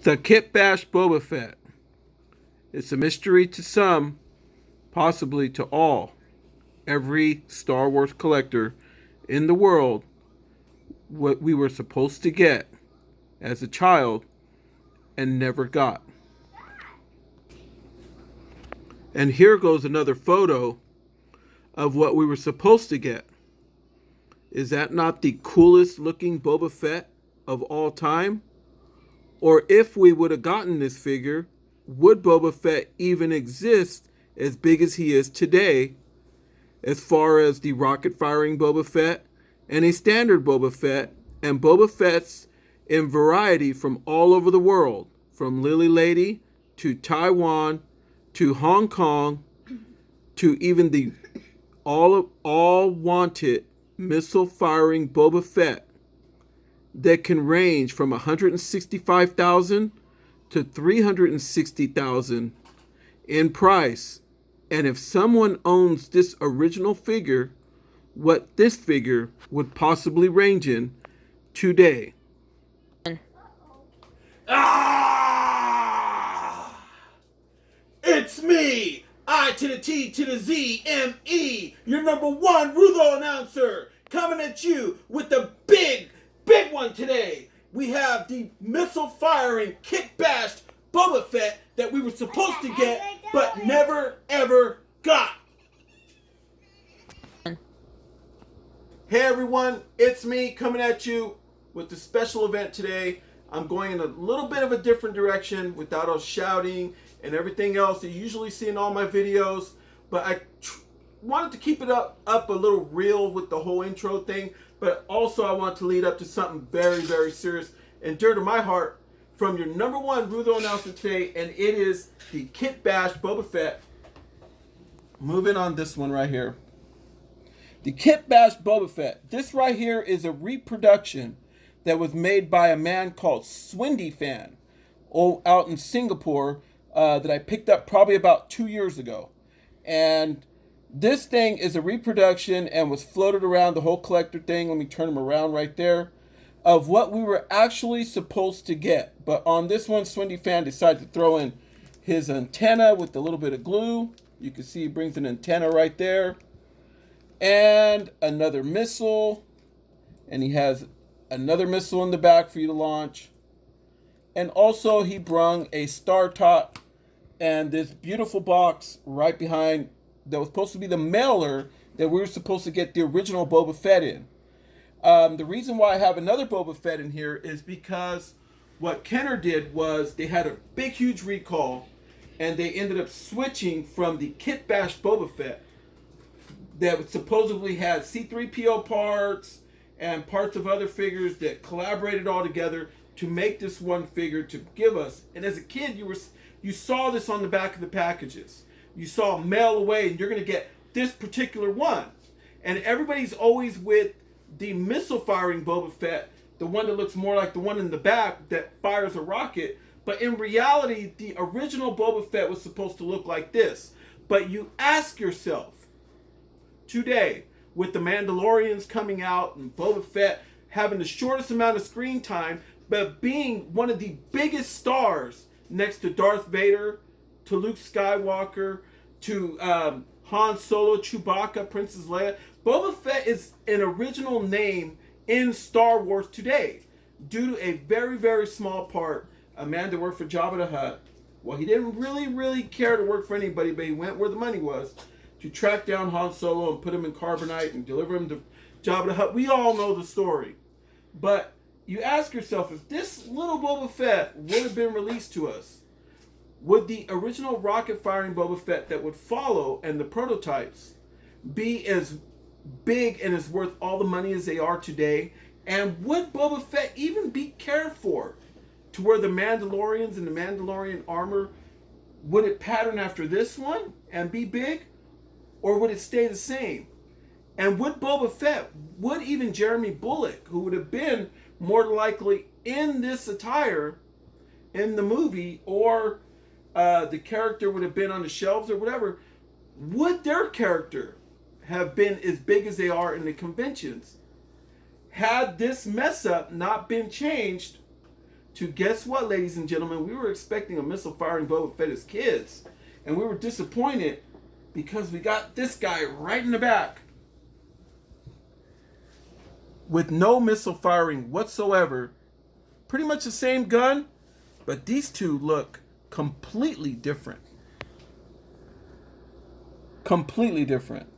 The Kit Bash Boba Fett. It's a mystery to some, possibly to all. Every Star Wars collector in the world, what we were supposed to get as a child and never got. And here goes another photo of what we were supposed to get. Is that not the coolest looking Boba Fett of all time? Or if we would have gotten this figure, would Boba Fett even exist as big as he is today, as far as the rocket firing Boba Fett and a standard Boba Fett and Boba Fett's in variety from all over the world, from Lily Lady to Taiwan to Hong Kong to even the all wanted missile firing Boba Fett that can range from 165,000 to 360,000 in price. And if someone owns this original figure, what this figure would possibly range in today. Ah! It's me, I to the T to the Z, M-E, your number one Rudo announcer, coming at you with the big one today. We have the missile-firing, kit-bashed Boba Fett that we were supposed to get, but never, ever got. Hey everyone, it's me coming at you with the special event today. I'm going in a little bit of a different direction without all shouting and everything else that you usually see in all my videos, but I wanted to keep it up a little real with the whole intro thing, but also I want to lead up to something very, very serious and dear to my heart from your number one Rudo announcer today, and it is the Kit Bash Boba Fett. Moving on this one right here. The Kit Bash Boba Fett. This right here is a reproduction that was made by a man called Swindy Fan out in Singapore that I picked up probably about 2 years ago. And this thing is a reproduction and was floated around the whole collector thing. Let me turn him around right there. Of what we were actually supposed to get. But on this one, Swindy Fan decided to throw in his antenna with a little bit of glue. You can see he brings an antenna right there. And another missile. And he has another missile in the back for you to launch. And also he brung a star top and this beautiful box right behind that was supposed to be the mailer that we were supposed to get the original Boba Fett in. The reason why I have another Boba Fett in here is because what Kenner did was they had a big, huge recall, and they ended up switching from the Kit Bash Boba Fett that supposedly had C-3PO parts and parts of other figures that collaborated all together to make this one figure to give us. And as a kid, you saw this on the back of the packages. You saw mail away, and you're going to get this particular one. And everybody's always with the missile-firing Boba Fett, the one that looks more like the one in the back that fires a rocket. But in reality, the original Boba Fett was supposed to look like this. But you ask yourself, today, with the Mandalorians coming out and Boba Fett having the shortest amount of screen time, but being one of the biggest stars next to Darth Vader, to Luke Skywalker, to Han Solo, Chewbacca, Princess Leia, Boba Fett is an original name in Star Wars today due to a very, very small part. A man that worked for Jabba the Hutt. Well, he didn't really care to work for anybody, but he went where the money was to track down Han Solo and put him in carbonite and deliver him to Jabba the Hutt. We all know the story. But you ask yourself, if this little Boba Fett would have been released to us, would the original rocket-firing Boba Fett that would follow and the prototypes be as big and as worth all the money as they are today? And would Boba Fett even be cared for to where the Mandalorians and the Mandalorian armor, would it pattern after this one and be big? Or would it stay the same? And would Boba Fett, would even Jeremy Bullock, who would have been more likely in this attire in the movie, or the character would have been on the shelves or whatever, would their character have been as big as they are in the conventions? Had this mess up not been changed to, guess what, ladies and gentlemen? We were expecting a missile-firing Boba Fett as kids. And we were disappointed because we got this guy right in the back with no missile firing whatsoever. Pretty much the same gun, but these two look completely different. Completely different.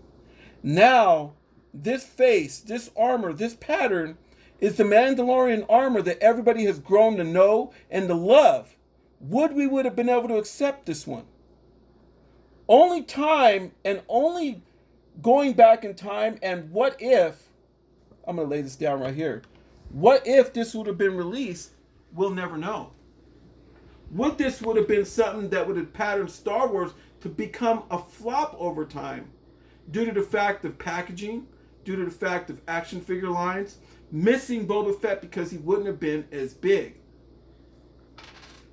Now, this face, this armor, this pattern is the Mandalorian armor that everybody has grown to know and to love. We would have been able to accept this one. Only time and only going back in time, and what if, I'm going to lay this down right here. What if this would have been released? We'll never know. What this would have been something that would have patterned Star Wars to become a flop over time due to the fact of packaging, due to the fact of action figure lines, missing Boba Fett because he wouldn't have been as big.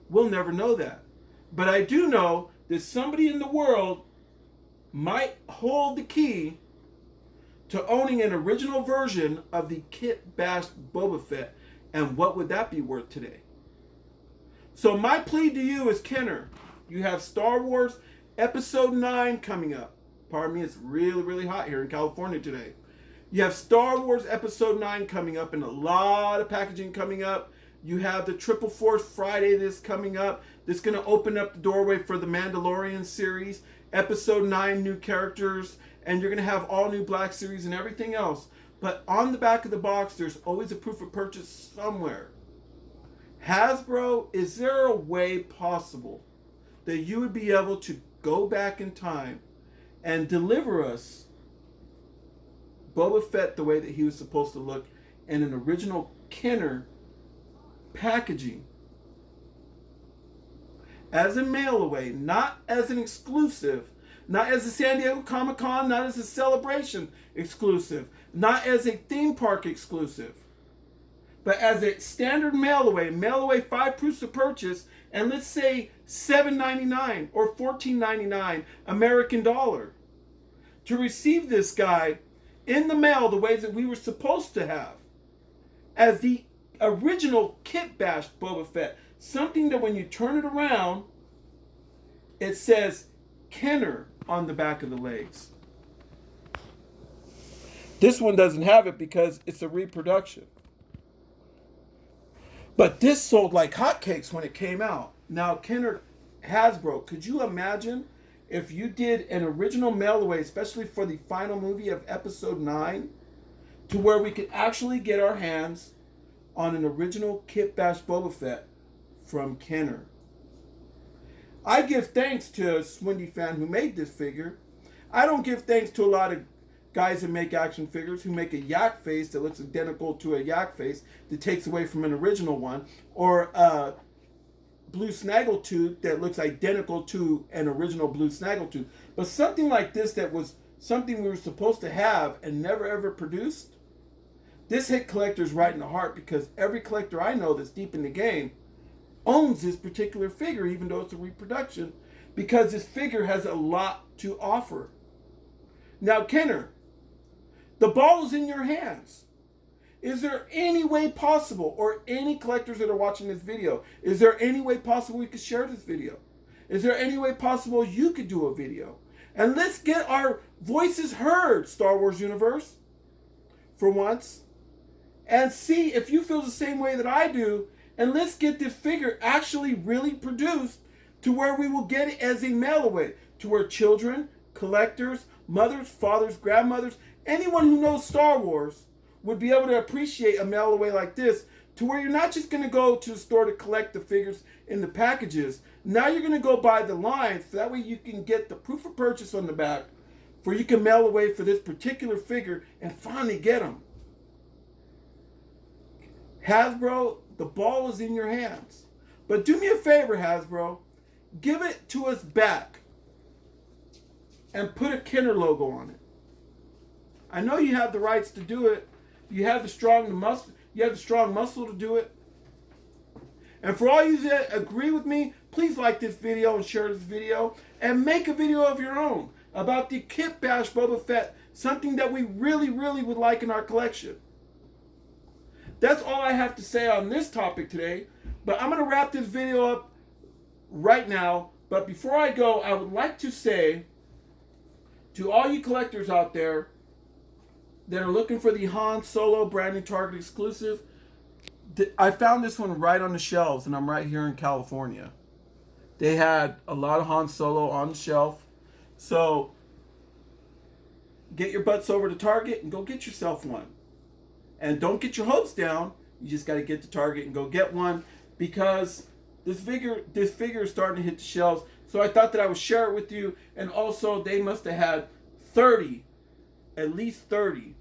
We'll never know that. But I do know that somebody in the world might hold the key to owning an original version of the kit bashed Boba Fett. And what would that be worth today? So my plea to you is, Kenner, you have Star Wars Episode 9 coming up. Pardon me, it's really, really hot here in California today. You have Star Wars Episode 9 coming up and a lot of packaging coming up. You have the Triple Force Friday that's coming up. That's going to open up the doorway for the Mandalorian series. Episode 9 new characters. And you're going to have all new Black Series and everything else. But on the back of the box, there's always a proof of purchase somewhere. Hasbro, is there a way possible that you would be able to go back in time and deliver us Boba Fett the way that he was supposed to look in an original Kenner packaging as a mail away, not as an exclusive, not as a San Diego Comic-Con, not as a Celebration exclusive, not as a theme park exclusive, but as a standard mail away 5 proofs of purchase, and let's say $7.99 or $14.99 American dollar to receive this guy in the mail the way that we were supposed to have as the original kit bashed Boba Fett. Something that when you turn it around, it says Kenner on the back of the legs. This one doesn't have it because it's a reproduction. But this sold like hotcakes when it came out. Now, Kenner, Hasbro, could you imagine if you did an original mail away, especially for the final movie of Episode 9, to where we could actually get our hands on an original kit bash Boba Fett from Kenner? I give thanks to Swindy Fan who made this figure. I don't give thanks to a lot of guys that make action figures who make a yak face that looks identical to a yak face that takes away from an original one, or a blue snaggletooth that looks identical to an original blue snaggletooth. But something like this that was something we were supposed to have and never ever produced, this hit collectors right in the heart, because every collector I know that's deep in the game owns this particular figure, even though it's a reproduction, because this figure has a lot to offer. Now, Kenner, the ball is in your hands. Is there any way possible, or any collectors that are watching this video, is there any way possible we could share this video? Is there any way possible you could do a video? And let's get our voices heard, Star Wars universe, for once, and see if you feel the same way that I do, and let's get this figure actually really produced to where we will get it as a mail away, to where children, collectors, mothers, fathers, grandmothers, anyone who knows Star Wars would be able to appreciate a mail away like this, to where you're not just going to go to the store to collect the figures in the packages. Now you're going to go buy the line, so that way you can get the proof of purchase on the back, for you can mail away for this particular figure and finally get them. Hasbro, the ball is in your hands. But do me a favor, Hasbro. Give it to us back and put a Kenner logo on it. I know you have the rights to do it. You have the strong muscle to do it. And for all you that agree with me, please like this video and share this video, and make a video of your own about the Kit Bash Boba Fett, something that we really, really would like in our collection. That's all I have to say on this topic today. But I'm going to wrap this video up right now. But before I go, I would like to say to all you collectors out there that are looking for the Han Solo brand new Target exclusive, I found this one right on the shelves, and I'm right here in California. They had a lot of Han Solo on the shelf. So get your butts over to Target and go get yourself one. And don't get your hopes down. You just got to get to Target and go get one, because this figure is starting to hit the shelves. So I thought that I would share it with you. And also, they must have had 30, at least 30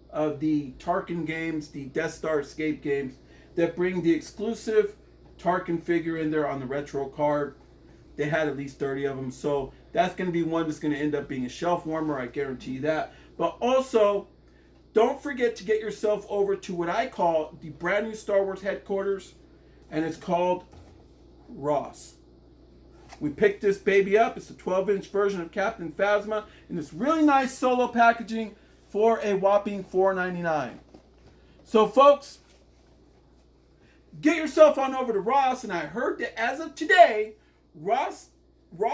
of the Tarkin games, the Death Star Escape games, that bring the exclusive Tarkin figure in there on the retro card. They had at least 30 of them. So that's going to be one that's going to end up being a shelf warmer. I guarantee you that. But also, don't forget to get yourself over to what I call the brand new Star Wars headquarters. And it's called Ross. We picked this baby up. It's a 12-inch version of Captain Phasma in this really nice solo packaging for a whopping $4.99. So, folks, get yourself on over to Ross. And I heard that as of today, Ross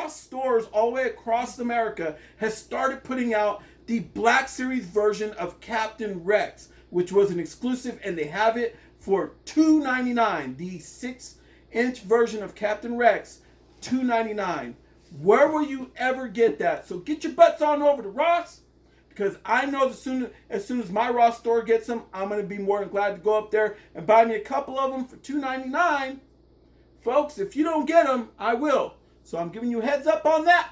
stores all the way across America has started putting out the Black Series version of Captain Rex, which was an exclusive, and they have it for $2.99. The 6-inch version of Captain Rex, $2.99. Where will you ever get that? So get your butts on over to Ross, because I know as soon as my Ross store gets them, I'm going to be more than glad to go up there and buy me a couple of them for $2.99. Folks, if you don't get them, I will. So I'm giving you a heads up on that.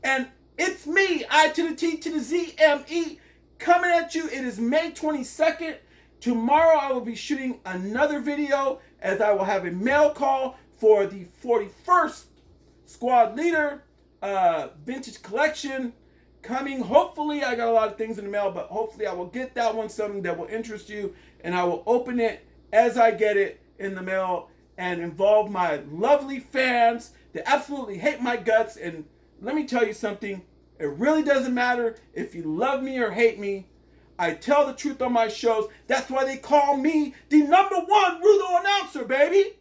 And it's me, I to the T to the Z, M-E, coming at you. It is May 22nd. Tomorrow I will be shooting another video, as I will have a mail call for the 41st Squad Leader Vintage Collection coming. Hopefully, I got a lot of things in the mail, but hopefully I will get that one, something that will interest you, and I will open it as I get it in the mail and involve my lovely fans that absolutely hate my guts. And let me tell you something, it really doesn't matter if you love me or hate me. I tell the truth on my shows. That's why they call me the #1 Rudo announcer, baby.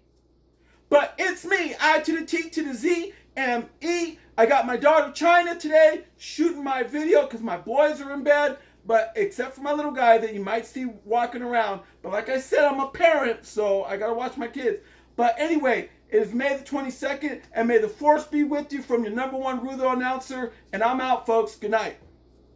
But it's me, I to the T to the Z, M-E. I got my daughter China today shooting my video because my boys are in bed. But except for my little guy that you might see walking around. But like I said, I'm a parent, so I got to watch my kids. But anyway, it is May the 22nd, and may the force be with you from your #1 Rudo announcer. And I'm out, folks. Good night.